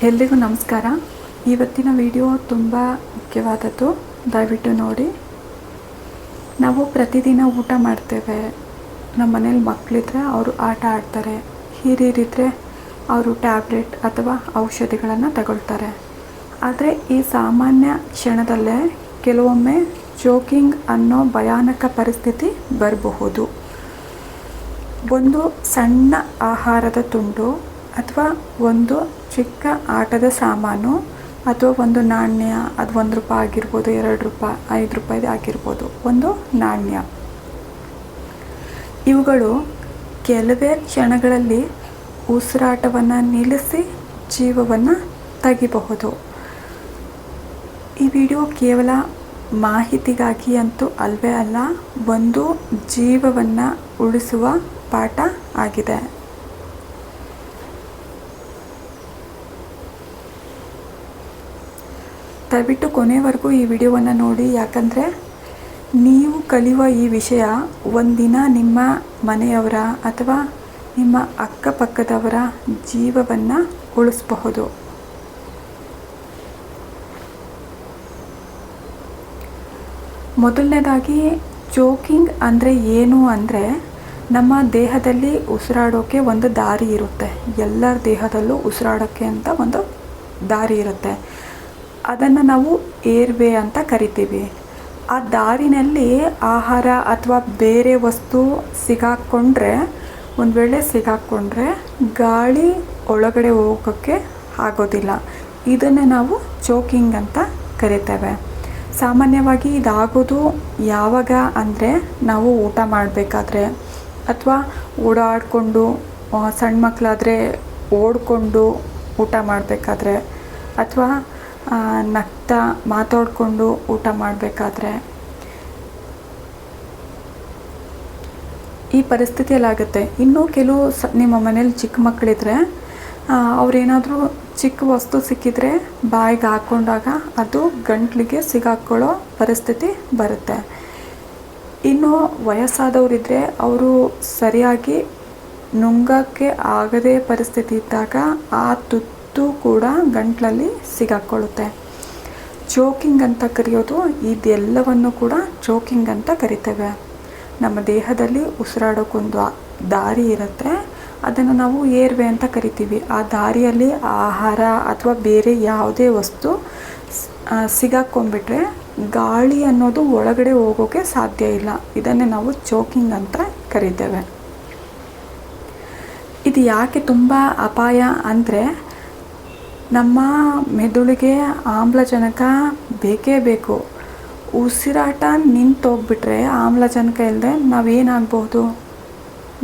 ಎಲ್ರಿಗೂ ನಮಸ್ಕಾರ. ಇವತ್ತಿನ ವಿಡಿಯೋ ತುಂಬ ಮುಖ್ಯವಾದದ್ದು, ದಯವಿಟ್ಟು ನೋಡಿ. ನಾವು ಪ್ರತಿದಿನ ಊಟ ಮಾಡ್ತೇವೆ. ನಮ್ಮ ಮನೇಲಿ ಮಕ್ಕಳಿದ್ರೆ ಅವರು ಆಟ ಆಡ್ತಾರೆ, ಹಿರಿಯರಿದ್ದರೆ ಅವರು ಟ್ಯಾಬ್ಲೆಟ್ ಅಥವಾ ಔಷಧಿಗಳನ್ನು ತಗೊಳ್ತಾರೆ. ಆದರೆ ಈ ಸಾಮಾನ್ಯ ಕ್ಷಣದಲ್ಲೇ ಕೆಲವೊಮ್ಮೆ ಚೋಕಿಂಗ್ ಅನ್ನೋ ಭಯಾನಕ ಪರಿಸ್ಥಿತಿ ಬರಬಹುದು. ಒಂದು ಸಣ್ಣ ಆಹಾರದ ತುಂಡು ಅಥವಾ ಒಂದು ಚಿಕ್ಕ ಆಟದ ಸಾಮಾನು ಅಥವಾ ಒಂದು ನಾಣ್ಯ, ಅದು ₹1 ಆಗಿರ್ಬೋದು, ₹2, ₹5 ಆಗಿರ್ಬೋದು, ಒಂದು ನಾಣ್ಯ, ಇವುಗಳು ಕೆಲವೇ ಕ್ಷಣಗಳಲ್ಲಿ ಉಸಿರಾಟವನ್ನು ನಿಲ್ಲಿಸಿ ಜೀವವನ್ನು ತೆಗಿಬಹುದು. ಈ ವಿಡಿಯೋ ಕೇವಲ ಮಾಹಿತಿಗಾಗಿ ಅಂತೂ ಅಲ್ವೇ ಅಲ್ಲ, ಒಂದು ಜೀವವನ್ನು ಉಳಿಸುವ ಪಾಠ ಆಗಿದೆ. ದಯವಿಟ್ಟು ಕೊನೆವರೆಗೂ ಈ ವಿಡಿಯೋವನ್ನು ನೋಡಿ, ಯಾಕಂದರೆ ನೀವು ಕಲಿಯುವ ಈ ವಿಷಯ ಒಂದಿನ ನಿಮ್ಮ ಮನೆಯವರ ಅಥವಾ ನಿಮ್ಮ ಅಕ್ಕಪಕ್ಕದವರ ಜೀವವನ್ನು ಉಳಿಸಬಹುದು. ಮೊದಲನೇದಾಗಿ ಚೋಕಿಂಗ್ ಅಂದರೆ ಏನು ಅಂದರೆ, ನಮ್ಮ ದೇಹದಲ್ಲಿ ಉಸಿರಾಡೋಕ್ಕೆ ಒಂದು ದಾರಿ ಇರುತ್ತೆ. ಎಲ್ಲರ ದೇಹದಲ್ಲೂ ಉಸಿರಾಡೋಕ್ಕೆ ಅಂತ ಒಂದು ದಾರಿ ಇರುತ್ತೆ. ಅದನ್ನು ನಾವು ಏರ್ವೇ ಅಂತ ಕರಿತೀವಿ. ಆ ದಾರಿನಲ್ಲಿ ಆಹಾರ ಅಥವಾ ಬೇರೆ ವಸ್ತು ಸಿಗಾಕ್ಕೊಂಡ್ರೆ, ಒಂದು ವೇಳೆ ಸಿಗಾಕ್ಕೊಂಡ್ರೆ ಗಾಳಿ ಒಳಗಡೆ ಹೋಗೋಕ್ಕೆ ಆಗೋದಿಲ್ಲ. ಇದನ್ನು ನಾವು ಚೋಕಿಂಗ್ ಅಂತ ಕರಿತೇವೆ. ಸಾಮಾನ್ಯವಾಗಿ ಇದಾಗೋದು ಯಾವಾಗ ಅಂದರೆ, ನಾವು ಊಟ ಮಾಡಬೇಕಾದ್ರೆ ಅಥವಾ ಓಡಾಡಿಕೊಂಡು, ಸಣ್ಣ ಮಕ್ಕಳಾದರೆ ಓಡಿಕೊಂಡು ಊಟ ಮಾಡಬೇಕಾದ್ರೆ ಅಥವಾ ನಗ್ತಾ ಮಾತಾಡಿಕೊಂಡು ಊಟ ಮಾಡಬೇಕಾದ್ರೆ ಈ ಪರಿಸ್ಥಿತಿಯಲ್ಲಾಗುತ್ತೆ. ಇನ್ನೂ ಕೆಲವು ನಿಮ್ಮ ಮನೇಲಿ ಚಿಕ್ಕ ಮಕ್ಕಳಿದ್ರೆ ಅವರೇನಾದರೂ ಚಿಕ್ಕ ವಸ್ತು ಸಿಕ್ಕಿದರೆ ಬಾಯಿಗೆ ಹಾಕ್ಕೊಂಡಾಗ ಅದು ಗಂಟ್ಲಿಗೆ ಸಿಗಾಕೊಳ್ಳೋ ಪರಿಸ್ಥಿತಿ ಬರುತ್ತೆ. ಇನ್ನು ವಯಸ್ಸಾದವರಿದ್ದರೆ ಅವರು ಸರಿಯಾಗಿ ನುಂಗಕ್ಕೆ ಆಗದೇ ಪರಿಸ್ಥಿತಿ ಇದ್ದಾಗ ಆ ತುತ್ತು ಕೂಡ ಗಂಟ್ಲಲ್ಲಿ ಸಿಗಾಕೊಳ್ಳುತ್ತೆ. ಚೋಕಿಂಗ್ ಅಂತ ಕರೆಯೋದು ಇದೆಲ್ಲವನ್ನು ಕೂಡ ಚೋಕಿಂಗ್ ಅಂತ ಕರಿತೇವೆ. ನಮ್ಮ ದೇಹದಲ್ಲಿ ಉಸಿರಾಡೋಕ್ಕೊಂದು ದಾರಿ ಇರುತ್ತೆ, ಅದನ್ನು ನಾವು ಏರ್ವೇ ಅಂತ ಕರಿತೀವಿ. ಆ ದಾರಿಯಲ್ಲಿ ಆಹಾರ ಅಥವಾ ಬೇರೆ ಯಾವುದೇ ವಸ್ತು ಸಿಗಾಕೊಂಡ್ಬಿಟ್ರೆ ಗಾಳಿ ಅನ್ನೋದು ಒಳಗಡೆ ಹೋಗೋಕ್ಕೆ ಸಾಧ್ಯ ಇಲ್ಲ. ಇದನ್ನೇ ನಾವು ಚೋಕಿಂಗ್ ಅಂತ ಕರಿತೇವೆ. ಇದು ಯಾಕೆ ತುಂಬ ಅಪಾಯ ಅಂದರೆ, ನಮ್ಮ ಮೆದುಳಿಗೆ ಆಮ್ಲಜನಕ ಬೇಕೇ ಬೇಕು. ಉಸಿರಾಟ ನಿಂತೋಗ್ಬಿಟ್ರೆ ಆಮ್ಲಜನಕ ಇಲ್ಲದೆ ನಾವೇನಾಗಬಹುದು,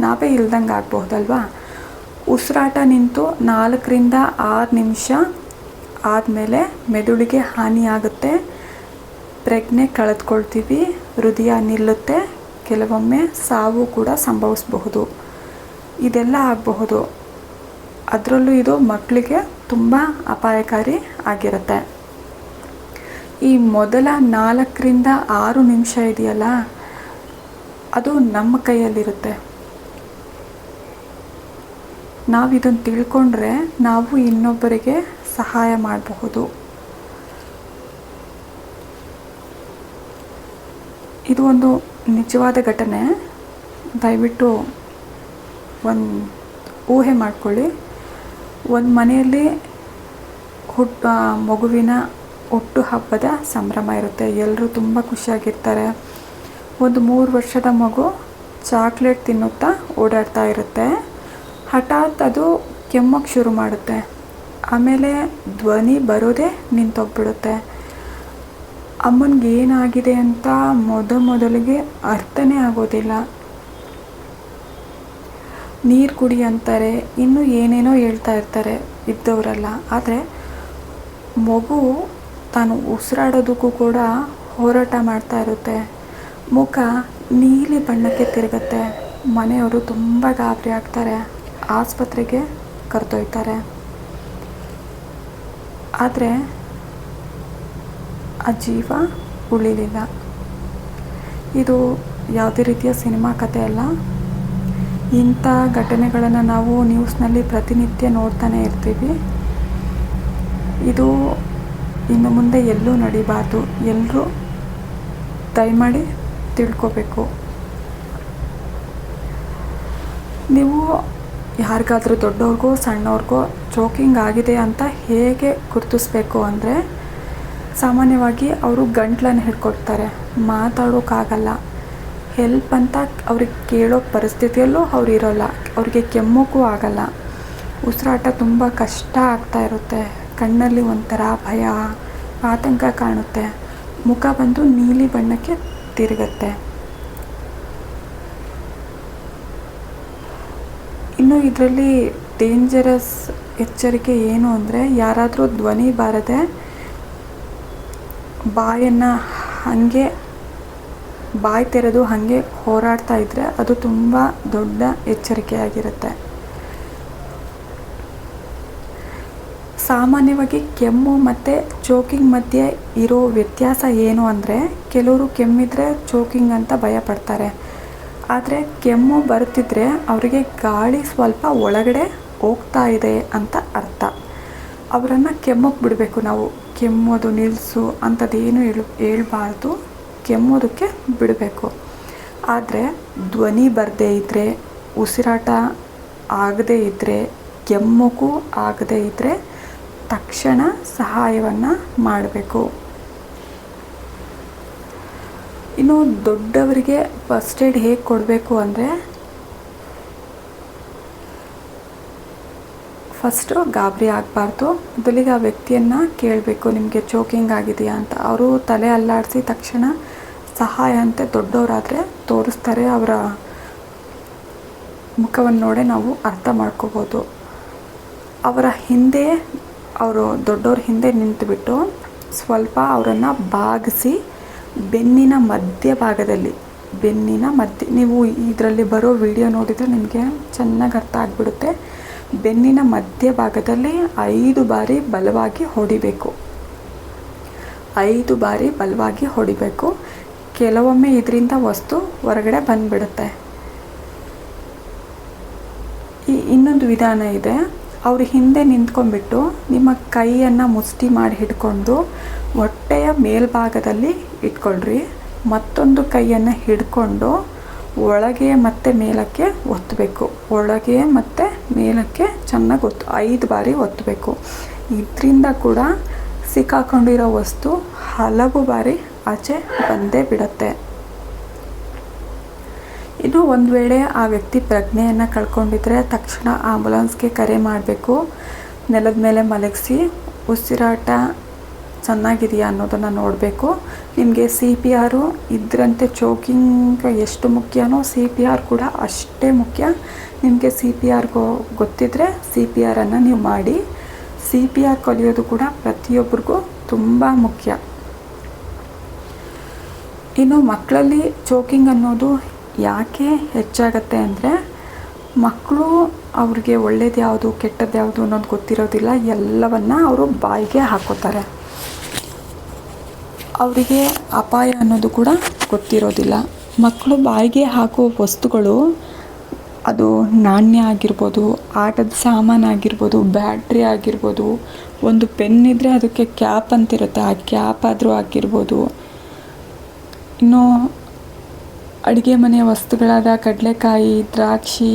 ನಾವೇ ಇಲ್ದಂಗೆ ಆಗಬಹುದಲ್ವಾ. ಉಸಿರಾಟ ನಿಂತು 4ರಿಂದ 6 ನಿಮಿಷ ಆದಮೇಲೆ ಮೆದುಳಿಗೆ ಹಾನಿಯಾಗುತ್ತೆ, ಪ್ರಜ್ಞೆ ಕಳೆದುಕೊಳ್ತೀವಿ, ಹೃದಯ ನಿಲ್ಲುತ್ತೆ, ಕೆಲವೊಮ್ಮೆ ಸಾವು ಕೂಡ ಸಂಭವಿಸಬಹುದು. ಇದೆಲ್ಲ ಆಗಬಹುದು. ಅದರಲ್ಲೂ ಇದು ಮಕ್ಕಳಿಗೆ ತುಂಬ ಅಪಾಯಕಾರಿ ಆಗಿರುತ್ತೆ. ಈ ಮೊದಲ 4ರಿಂದ 6 ನಿಮಿಷ ಇದೆಯಲ್ಲ, ಅದು ನಮ್ಮ ಕೈಯಲ್ಲಿರುತ್ತೆ. ನಾವು ಇದನ್ನು ತಿಳ್ಕೊಂಡ್ರೆ ನಾವು ಇನ್ನೊಬ್ಬರಿಗೆ ಸಹಾಯ ಮಾಡಬಹುದು. ಇದು ಒಂದು ನಿಜವಾದ ಘಟನೆ. ದಯವಿಟ್ಟು ಒಂದು ಊಹೆ ಮಾಡ್ಕೊಳ್ಳಿ. ಒಂದು ಮನೆಯಲ್ಲಿ ಮಗುವಿನ ಹುಟ್ಟು ಹಬ್ಬದ ಸಂಭ್ರಮ ಇರುತ್ತೆ. ಎಲ್ಲರೂ ತುಂಬ ಖುಷಿಯಾಗಿರ್ತಾರೆ. ಒಂದು 3 ವರ್ಷದ ಮಗು ಚಾಕ್ಲೇಟ್ ತಿನ್ನುತ್ತಾ ಓಡಾಡ್ತಾ ಇರುತ್ತೆ. ಹಠಾತ್ ಅದು ಕೆಮ್ಮಕ್ಕೆ ಶುರು ಮಾಡುತ್ತೆ. ಆಮೇಲೆ ಧ್ವನಿ ಬರೋದೇ ನಿಂತೋಗ್ಬಿಡುತ್ತೆ. ಅಮ್ಮನಿಗೆ ಏನಾಗಿದೆ ಅಂತ ಮೊದಲಿಗೆ ಅರ್ಥನೇ ಆಗೋದಿಲ್ಲ. ನೀರು ಕುಡಿ ಅಂತಾರೆ, ಇನ್ನೂ ಏನೇನೋ ಹೇಳ್ತಾ ಇರ್ತಾರೆ ಇದ್ದವರೆಲ್ಲ. ಆದರೆ ಮಗು ತಾನು ಉಸಿರಾಡೋದಕ್ಕೂ ಕೂಡ ಹೋರಾಟ ಮಾಡ್ತಾ ಇರುತ್ತೆ. ಮುಖ ನೀಲಿ ಬಣ್ಣಕ್ಕೆ ತಿರುಗುತ್ತೆ. ಮನೆಯವರು ತುಂಬ ಗಾಬರಿ ಆಗ್ತಾರೆ, ಆಸ್ಪತ್ರೆಗೆ ಕರೆದೊಯ್ತಾರೆ. ಆದರೆ ಆ ಜೀವ ಉಳಿಲಿಲ್ಲ. ಇದು ಯಾವುದೇ ರೀತಿಯ ಸಿನಿಮಾ ಕಥೆ ಅಲ್ಲ. ಇಂಥ ಘಟನೆಗಳನ್ನು ನಾವು ನ್ಯೂಸ್ನಲ್ಲಿ ಪ್ರತಿನಿತ್ಯ ನೋಡ್ತಾನೆ ಇರ್ತೀವಿ. ಇದು ಇನ್ನು ಮುಂದೆ ಎಲ್ಲೂ ನಡಿಬಾರ್ದು. ಎಲ್ಲರೂ ದಯಮಾಡಿ ತಿಳ್ಕೊಬೇಕು. ನೀವು ಯಾರಿಗಾದ್ರೂ ದೊಡ್ಡವ್ರಿಗೋ ಸಣ್ಣವ್ರಿಗೋ ಚೋಕಿಂಗ್ ಆಗಿದೆ ಅಂತ ಹೇಗೆ ಗುರುತಿಸ್ಬೇಕು ಅಂದರೆ, ಸಾಮಾನ್ಯವಾಗಿ ಅವರು ಗಂಟ್ಲನ್ನು ಹಿಡ್ಕೊಳ್ತಾರೆ, ಮಾತಾಡೋಕ್ಕಾಗಲ್ಲ. ಹೆಲ್ಪ್ ಅಂತ ಅವ್ರಿಗೆ ಕೇಳೋ ಪರಿಸ್ಥಿತಿಯಲ್ಲೂ ಅವ್ರು ಇರೋಲ್ಲ. ಅವ್ರಿಗೆ ಕೆಮ್ಮೋಕ್ಕೂ ಆಗಲ್ಲ. ಉಸಿರಾಟ ತುಂಬ ಕಷ್ಟ ಆಗ್ತಾ ಇರುತ್ತೆ. ಕಣ್ಣಲ್ಲಿ ಒಂಥರ ಭಯ, ಆತಂಕ ಕಾಣುತ್ತೆ. ಮುಖ ಬಂದು ನೀಲಿ ಬಣ್ಣಕ್ಕೆ ತಿರುಗುತ್ತೆ. ಇನ್ನು ಇದರಲ್ಲಿ ಡೇಂಜರಸ್ ಎಚ್ಚರಿಕೆ ಏನು ಅಂದರೆ, ಯಾರಾದರೂ ಧ್ವನಿ ಬಾರದೆ ಬಾಯನ್ನು ಹಾಗೆ ಬಾಯಿ ತೆರೆದು ಹಾಗೆ ಹೋರಾಡ್ತಾ ಇದ್ದರೆ ಅದು ತುಂಬ ದೊಡ್ಡ ಎಚ್ಚರಿಕೆಯಾಗಿರುತ್ತೆ. ಸಾಮಾನ್ಯವಾಗಿ ಕೆಮ್ಮು ಮತ್ತು ಚೋಕಿಂಗ್ ಮಧ್ಯೆ ಇರೋ ವ್ಯತ್ಯಾಸ ಏನು ಅಂದರೆ, ಕೆಲವರು ಕೆಮ್ಮಿದರೆ ಚೋಕಿಂಗ್ ಅಂತ ಭಯಪಡ್ತಾರೆ. ಆದರೆ ಕೆಮ್ಮು ಬರ್ತಿದ್ರೆ ಅವರಿಗೆ ಗಾಳಿ ಸ್ವಲ್ಪ ಒಳಗಡೆ ಹೋಗ್ತಾ ಇದೆ ಅಂತ ಅರ್ಥ. ಅವರನ್ನು ಕೆಮ್ಮಕ್ಕೆ ಬಿಡಬೇಕು. ನಾವು ಕೆಮ್ಮೋದು ನಿಲ್ಲಿಸು ಅಂಥದ್ದೇನು ಹೇಳ್ಬಾರ್ದು. ಕೆಮ್ಮೋದಕ್ಕೆ ಬಿಡಬೇಕು. ಆದರೆ ಧ್ವನಿ ಬರದೇ ಇದ್ದರೆ, ಉಸಿರಾಟ ಆಗದೇ ಇದ್ದರೆ, ಕೆಮ್ಮೋಕ್ಕೂ ಆಗದೇ ಇದ್ದರೆ ತಕ್ಷಣ ಸಹಾಯವನ್ನು ಮಾಡಬೇಕು. ಇನ್ನು ದೊಡ್ಡವರಿಗೆ ಫಸ್ಟ್ ಏಡ್ ಹೇಗೆ ಕೊಡಬೇಕು ಅಂದರೆ, ಫಸ್ಟು ಗಾಬರಿ ಆಗಬಾರ್ದು. ಮೊದಲಿಗೆ ಆ ವ್ಯಕ್ತಿಯನ್ನು ಕೇಳಬೇಕು, ನಿಮಗೆ ಚೋಕಿಂಗ್ ಆಗಿದೆಯಾ ಅಂತ. ಅವರು ತಲೆ ಅಲ್ಲಾಡಿಸಿ ತಕ್ಷಣ ಸಹಾಯ ಅಂತ ದೊಡ್ಡವರಾದರೆ ತೋರಿಸ್ತಾರೆ. ಅವರ ಮುಖವನ್ನು ನೋಡೇ ನಾವು ಅರ್ಥ ಮಾಡ್ಕೋಬೋದು. ಅವರ ಹಿಂದೆ, ಅವರು ದೊಡ್ಡವ್ರ ಹಿಂದೆ ನಿಂತುಬಿಟ್ಟು ಸ್ವಲ್ಪ ಅವರನ್ನು ಬಾಗಿಸಿ ಬೆನ್ನಿನ ಮಧ್ಯಭಾಗದಲ್ಲಿ, ನೀವು ಇದರಲ್ಲಿ ಬರೋ ವಿಡಿಯೋ ನೋಡಿದರೆ ನಿಮಗೆ ಚೆನ್ನಾಗಿ ಅರ್ಥ ಆಗಿಬಿಡುತ್ತೆ. ಬೆನ್ನಿನ ಮಧ್ಯಭಾಗದಲ್ಲಿ 5 ಬಾರಿ ಬಲವಾಗಿ ಹೊಡಿಬೇಕು. 5 ಬಾರಿ ಬಲವಾಗಿ ಹೊಡಿಬೇಕು. ಕೆಲವೊಮ್ಮೆ ಇದರಿಂದ ವಸ್ತು ಹೊರಗಡೆ ಬಂದುಬಿಡುತ್ತೆ. ಇನ್ನೊಂದು ವಿಧಾನ ಇದೆ. ಅವ್ರ ಹಿಂದೆ ನಿಂತ್ಕೊಂಡ್ಬಿಟ್ಟು ನಿಮ್ಮ ಕೈಯನ್ನು ಮುಷ್ಟಿ ಮಾಡಿ ಹಿಡ್ಕೊಂಡು ಹೊಟ್ಟೆಯ ಮೇಲ್ಭಾಗದಲ್ಲಿ ಇಟ್ಕೊಳ್ರಿ. ಮತ್ತೊಂದು ಕೈಯನ್ನು ಹಿಡ್ಕೊಂಡು ಒಳಗೆ ಮತ್ತು ಮೇಲಕ್ಕೆ ಒತ್ತಬೇಕು. ಒಳಗೆ ಮತ್ತು ಮೇಲಕ್ಕೆ ಚೆನ್ನಾಗಿ 5 ಬಾರಿ ಒತ್ತಬೇಕು. ಇದರಿಂದ ಕೂಡ ಸಿಕ್ಕಾಕೊಂಡಿರೋ ವಸ್ತು ಹಲವು ಬಾರಿ ಆಚೆ ಬಂದೇ ಬಿಡುತ್ತೆ. ಇನ್ನು ಒಂದು ವೇಳೆ ಆ ವ್ಯಕ್ತಿ ಪ್ರಜ್ಞೆಯನ್ನು ಕಳ್ಕೊಂಡಿದ್ರೆ ತಕ್ಷಣ ಆಂಬುಲೆನ್ಸ್ಗೆ ಕರೆ ಮಾಡಬೇಕು. ನೆಲದ ಮೇಲೆ ಮಲಗಿಸಿ ಉಸಿರಾಟ ಚೆನ್ನಾಗಿದೆಯಾ ಅನ್ನೋದನ್ನು ನೋಡಬೇಕು. ನಿಮಗೆ CPR ಇದರಂತೆ ಚೋಕಿಂಗ್ ಎಷ್ಟು ಮುಖ್ಯನೋ CPR ಕೂಡ ಅಷ್ಟೇ ಮುಖ್ಯ. ನಿಮಗೆ CPR ಗೊತ್ತಿದ್ದರೆ CPRನ್ನು ನೀವು ಮಾಡಿ. CPR ಕಲಿಯೋದು ಕೂಡ ಪ್ರತಿಯೊಬ್ಬರಿಗೂ ತುಂಬ ಮುಖ್ಯ. ಇನ್ನು ಮಕ್ಕಳಲ್ಲಿ ಚೋಕಿಂಗ್ ಅನ್ನೋದು ಯಾಕೆ ಹೆಚ್ಚಾಗತ್ತೆ ಅಂದರೆ, ಮಕ್ಕಳು ಅವ್ರಿಗೆ ಒಳ್ಳೇದು ಯಾವುದು ಕೆಟ್ಟದ್ದು ಯಾವುದು ಅನ್ನೋದು ಗೊತ್ತಿರೋದಿಲ್ಲ. ಎಲ್ಲವನ್ನು ಅವರು ಬಾಯಿಗೆ ಹಾಕೋತಾರೆ. ಅವರಿಗೆ ಅಪಾಯ ಅನ್ನೋದು ಕೂಡ ಗೊತ್ತಿರೋದಿಲ್ಲ. ಮಕ್ಕಳು ಬಾಯಿಗೆ ಹಾಕೋ ವಸ್ತುಗಳು, ಅದು ನಾಣ್ಯ ಆಗಿರ್ಬೋದು, ಆಟದ ಸಾಮಾನಾಗಿರ್ಬೋದು, ಬ್ಯಾಟ್ರಿ ಆಗಿರ್ಬೋದು, ಒಂದು ಪೆನ್ ಇದ್ದರೆ ಅದಕ್ಕೆ ಕ್ಯಾಪ್ ಅಂತಿರುತ್ತೆ, ಆ ಕ್ಯಾಪ್ ಆದರೂ ಆಗಿರ್ಬೋದು. ಇನ್ನು ಅಡುಗೆ ಮನೆಯ ವಸ್ತುಗಳಾದ ಕಡಲೆಕಾಯಿ, ದ್ರಾಕ್ಷಿ,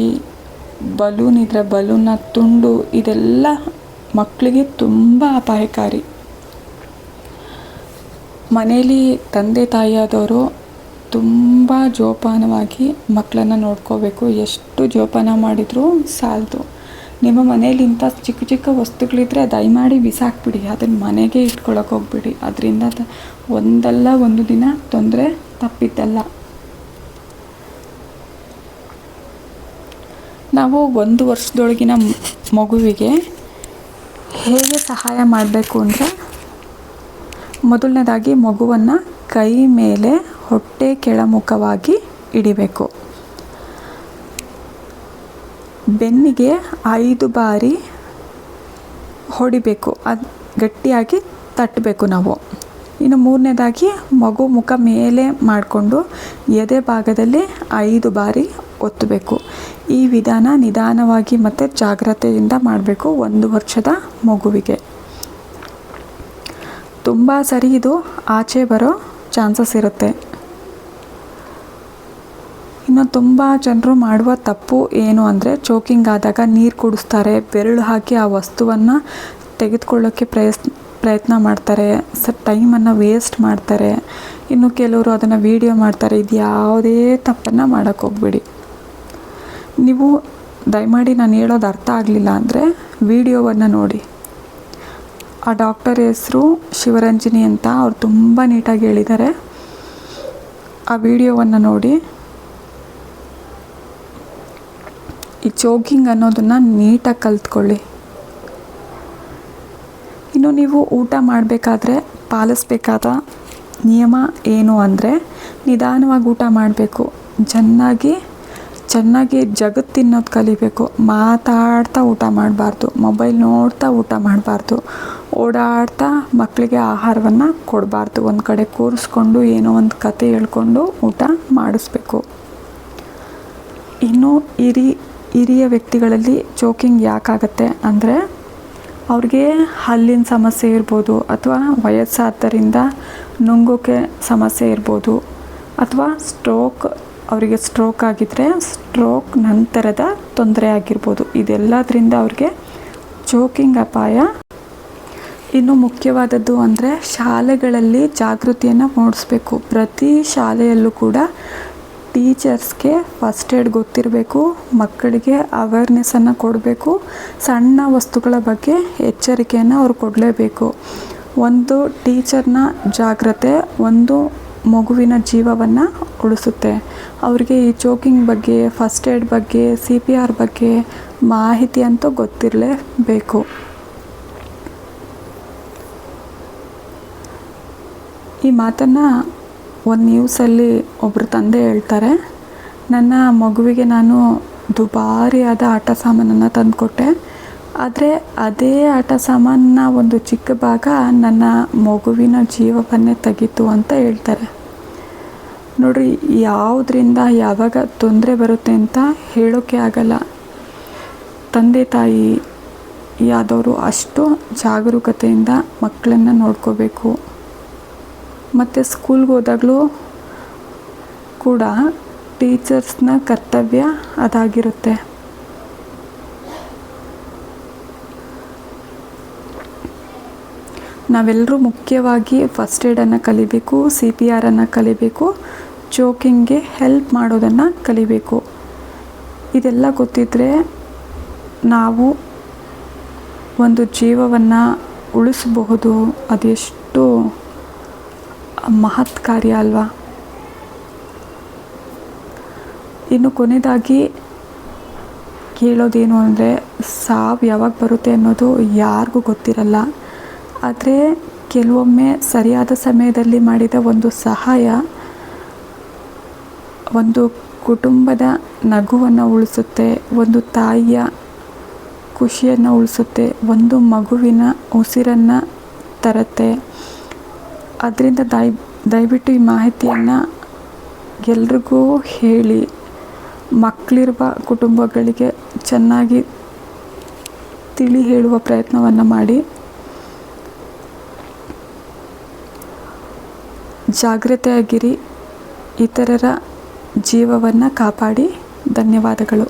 ಬಲೂನ್ ಇದ್ದರೆ ಬಲೂನ್ನ ತುಂಡು, ಇದೆಲ್ಲ ಮಕ್ಕಳಿಗೆ ತುಂಬ ಅಪಾಯಕಾರಿ. ಮನೇಲಿ ತಂದೆ ತಾಯಿಯಾದವರು ತುಂಬ ಜೋಪಾನವಾಗಿ ಮಕ್ಕಳನ್ನು ನೋಡ್ಕೋಬೇಕು. ಎಷ್ಟು ಜೋಪಾನ ಮಾಡಿದರೂ ಸಾಲದು. ನಿಮ್ಮ ಮನೇಲಿ ಇಂಥ ಚಿಕ್ಕ ಚಿಕ್ಕ ವಸ್ತುಗಳಿದ್ದರೆ ದಯಮಾಡಿ ಬಿಸಾಕ್ಬಿಡಿ. ಅದನ್ನು ಮನೆಗೆ ಇಟ್ಕೊಳ್ಳೋಕೆ ಹೋಗ್ಬಿಡಿ. ಅದರಿಂದ ಒಂದಲ್ಲ ಒಂದು ದಿನ ತೊಂದರೆ ತಪ್ಪಿದ್ದಲ್ಲ. ನಾವು 1 ವರ್ಷದೊಳಗಿನ ಮಗುವಿಗೆ ಹೇಗೆ ಸಹಾಯ ಮಾಡಬೇಕು ಅಂದರೆ, ಮೊದಲನೇದಾಗಿ ಮಗುವನ್ನು ಕೈ ಮೇಲೆ ಹೊಟ್ಟೆ ಕೆಳಮುಖವಾಗಿ ಇಡಬೇಕು. ಬೆನ್ನಿಗೆ 5 ಬಾರಿ ಹೊಡಿಬೇಕು. ಅದು ಗಟ್ಟಿಯಾಗಿ ತಟ್ಟಬೇಕು ನಾವು. ಇನ್ನು ಮೂರನೇದಾಗಿ ಮಗು ಮುಖ ಮೇಲೆ ಮಾಡಿಕೊಂಡು ಎದೆ ಭಾಗದಲ್ಲಿ 5 ಬಾರಿ ಒತ್ತಬೇಕು. ಈ ವಿಧಾನ ನಿಧಾನವಾಗಿ ಮತ್ತು ಜಾಗ್ರತೆಯಿಂದ ಮಾಡಬೇಕು 1 ವರ್ಷದ ಮಗುವಿಗೆ. ತುಂಬ ಸರಿ ಇದು ಆಚೆ ಬರೋ ಚಾನ್ಸಸ್ ಇರುತ್ತೆ. ಇನ್ನು ತುಂಬ ಜನರು ಮಾಡುವ ತಪ್ಪು ಏನು ಅಂದರೆ, ಚೋಕಿಂಗ್ ಆದಾಗ ನೀರು ಕುಡಿಸ್ತಾರೆ, ಬೆರಳು ಹಾಕಿ ಆ ವಸ್ತುವನ್ನು ತೆಗೆದುಕೊಳ್ಳೋಕ್ಕೆ ಪ್ರಯತ್ನ ಮಾಡ್ತಾರೆ, ಟೈಮನ್ನು ವೇಸ್ಟ್ ಮಾಡ್ತಾರೆ. ಇನ್ನು ಕೆಲವರು ಅದನ್ನು ವೀಡಿಯೋ ಮಾಡ್ತಾರೆ. ಇದು ಯಾವುದೇ ತಪ್ಪನ್ನು ಮಾಡೋಕ್ಕೆ ಹೋಗ್ಬೇಡಿ. ನೀವು ದಯಮಾಡಿ ನಾನು ಹೇಳೋದು ಅರ್ಥ ಆಗಲಿಲ್ಲ ಅಂದರೆ ವೀಡಿಯೋವನ್ನು ನೋಡಿ. ಆ ಡಾಕ್ಟರ್ ಹೆಸರು ಶಿವರಂಜನಿ ಅಂತ, ಅವ್ರು ತುಂಬ ನೀಟಾಗಿ ಹೇಳಿದ್ದಾರೆ. ಆ ವಿಡಿಯೋವನ್ನು ನೋಡಿ. ಈ ಚೋಕಿಂಗ್ ಅನ್ನೋದನ್ನು ನೀಟಾಗಿ ಕಲ್ತ್ಕೊಳ್ಳಿ. ಇನ್ನು ನೀವು ಊಟ ಮಾಡಬೇಕಾದ್ರೆ ಪಾಲಿಸ್ಬೇಕಾದ ನಿಯಮ ಏನು ಅಂದರೆ, ನಿಧಾನವಾಗಿ ಊಟ ಮಾಡಬೇಕು. ಚೆನ್ನಾಗಿ ಜಗತ್ತು ತಿನ್ನೋದು ಕಲಿಬೇಕು. ಮಾತಾಡ್ತಾ ಊಟ ಮಾಡಬಾರ್ದು, ಮೊಬೈಲ್ ನೋಡ್ತಾ ಊಟ ಮಾಡಬಾರ್ದು, ಓಡಾಡ್ತಾ ಮಕ್ಕಳಿಗೆ ಆಹಾರವನ್ನು ಕೊಡಬಾರ್ದು. ಒಂದು ಕಡೆ ಕೂರಿಸ್ಕೊಂಡು ಏನೋ ಒಂದು ಕತೆ ಹೇಳ್ಕೊಂಡು ಊಟ ಮಾಡಿಸ್ಬೇಕು. ಇನ್ನು ಹಿರಿಯ ವ್ಯಕ್ತಿಗಳಲ್ಲಿ ಚೋಕಿಂಗ್ ಯಾಕಾಗತ್ತೆ ಅಂದರೆ, ಅವ್ರಿಗೆ ಹಲ್ಲಿನ ಸಮಸ್ಯೆ ಇರ್ಬೋದು, ಅಥವಾ ವಯಸ್ಸಾದ್ದರಿಂದ ನುಂಗೋಕ್ಕೆ ಸಮಸ್ಯೆ ಇರ್ಬೋದು, ಅಥವಾ ಅವರಿಗೆ ಸ್ಟ್ರೋಕ್ ಆಗಿದ್ದರೆ ಸ್ಟ್ರೋಕ್ ನಂತರದ ತೊಂದರೆ ಆಗಿರ್ಬೋದು. ಇದೆಲ್ಲದರಿಂದ ಅವ್ರಿಗೆ ಚೋಕಿಂಗ್ ಅಪಾಯ. ಇನ್ನು ಮುಖ್ಯವಾದದ್ದು ಅಂದರೆ, ಶಾಲೆಗಳಲ್ಲಿ ಜಾಗೃತಿಯನ್ನು ಮೂಡಿಸ್ಬೇಕು. ಪ್ರತಿ ಶಾಲೆಯಲ್ಲೂ ಕೂಡ ಟೀಚರ್ಸ್ಗೆ ಫಸ್ಟ್ ಏಡ್ ಗೊತ್ತಿರಬೇಕು, ಮಕ್ಕಳಿಗೆ ಅವೇರ್ನೆಸ್ಸನ್ನು ಕೊಡಬೇಕು, ಸಣ್ಣ ವಸ್ತುಗಳ ಬಗ್ಗೆ ಎಚ್ಚರಿಕೆಯನ್ನು ಅವ್ರು ಕೊಡಲೇಬೇಕು. ಒಂದು ಟೀಚರ್ನ ಜಾಗ್ರತೆ ಒಂದು ಮಗುವಿನ ಜೀವವನ್ನು ಉಳಿಸುತ್ತೆ. ಅವರಿಗೆ ಈ ಚೋಕಿಂಗ್ ಬಗ್ಗೆ, ಫಸ್ಟ್ ಏಡ್ ಬಗ್ಗೆ, CPR ಬಗ್ಗೆ ಮಾಹಿತಿ ಅಂತೂ ಗೊತ್ತಿರಲೇಬೇಕು. ಈ ಮಾತನ್ನು ಒಂದು ನ್ಯೂಸಲ್ಲಿ ಒಬ್ಬರು ತಂದೆ ಹೇಳ್ತಾರೆ, ನನ್ನ ಮಗುವಿಗೆ ನಾನು ದುಬಾರಿಯಾದ ಆಟ ಸಾಮಾನನ್ನು ತಂದುಕೊಟ್ಟೆ, ಆದರೆ ಅದೇ ಆಟ ಸಾಮಾನಿನ ಒಂದು ಚಿಕ್ಕ ಭಾಗ ನನ್ನ ಮಗುವಿನ ಜೀವವನ್ನೇ ತೆಗೀತು ಅಂತ ಹೇಳ್ತಾರೆ. ನೋಡ್ರಿ, ಯಾವುದರಿಂದ ಯಾವಾಗ ತೊಂದರೆ ಬರುತ್ತೆ ಅಂತ ಹೇಳೋಕ್ಕೆ ಆಗಲ್ಲ. ತಂದೆ ತಾಯಿ ಯಾದವರು ಅಷ್ಟು ಜಾಗರೂಕತೆಯಿಂದ ಮಕ್ಕಳನ್ನು ನೋಡ್ಕೋಬೇಕು. ಮತ್ತು ಸ್ಕೂಲ್ಗೆ ಹೋದಾಗಲೂ ಕೂಡ ಟೀಚರ್ಸ್ನ ಕರ್ತವ್ಯ ಅದಾಗಿರುತ್ತೆ. ನಾವೆಲ್ಲರೂ ಮುಖ್ಯವಾಗಿ ಫಸ್ಟ್ ಏಡನ್ನು ಕಲಿಬೇಕು, CPRನ್ನು ಕಲಿಬೇಕು, ಚೋಕಿಂಗ್ಗೆ ಹೆಲ್ಪ್ ಮಾಡೋದನ್ನು ಕಲಿಬೇಕು. ಇದೆಲ್ಲ ಗೊತ್ತಿದ್ದರೆ ನಾವು ಒಂದು ಜೀವವನ್ನು ಉಳಿಸಬಹುದು. ಅದೆಷ್ಟು ಮಹತ್ ಕಾರ್ಯ ಅಲ್ವಾ. ಇನ್ನು ಕೊನೆಯದಾಗಿ ಕೇಳೋದೇನು ಅಂದರೆ, ಸಾವು ಯಾವಾಗ ಬರುತ್ತೆ ಅನ್ನೋದು ಯಾರಿಗೂ ಗೊತ್ತಿರಲ್ಲ. ಆದರೆ ಕೆಲವೊಮ್ಮೆ ಸರಿಯಾದ ಸಮಯದಲ್ಲಿ ಮಾಡಿದ ಒಂದು ಸಹಾಯ ಒಂದು ಕುಟುಂಬದ ನಗುವನ್ನು ಉಳಿಸುತ್ತೆ, ಒಂದು ತಾಯಿಯ ಖುಷಿಯನ್ನು ಉಳಿಸುತ್ತೆ, ಒಂದು ಮಗುವಿನ ಉಸಿರನ್ನು ತರುತ್ತೆ. ಅದರಿಂದ ದಯವಿಟ್ಟು ಈ ಮಾಹಿತಿಯನ್ನು ಎಲ್ರಿಗೂ ಹೇಳಿ, ಮಕ್ಕಳಿರುವ ಕುಟುಂಬಗಳಿಗೆ ಚೆನ್ನಾಗಿ ತಿಳಿ ಹೇಳುವ ಪ್ರಯತ್ನವನ್ನು ಮಾಡಿ. ಜಾಗೃತೆಯಾಗಿರಿ, ಇತರರ ಜೀವವನ್ನು ಕಾಪಾಡಿ. ಧನ್ಯವಾದಗಳು.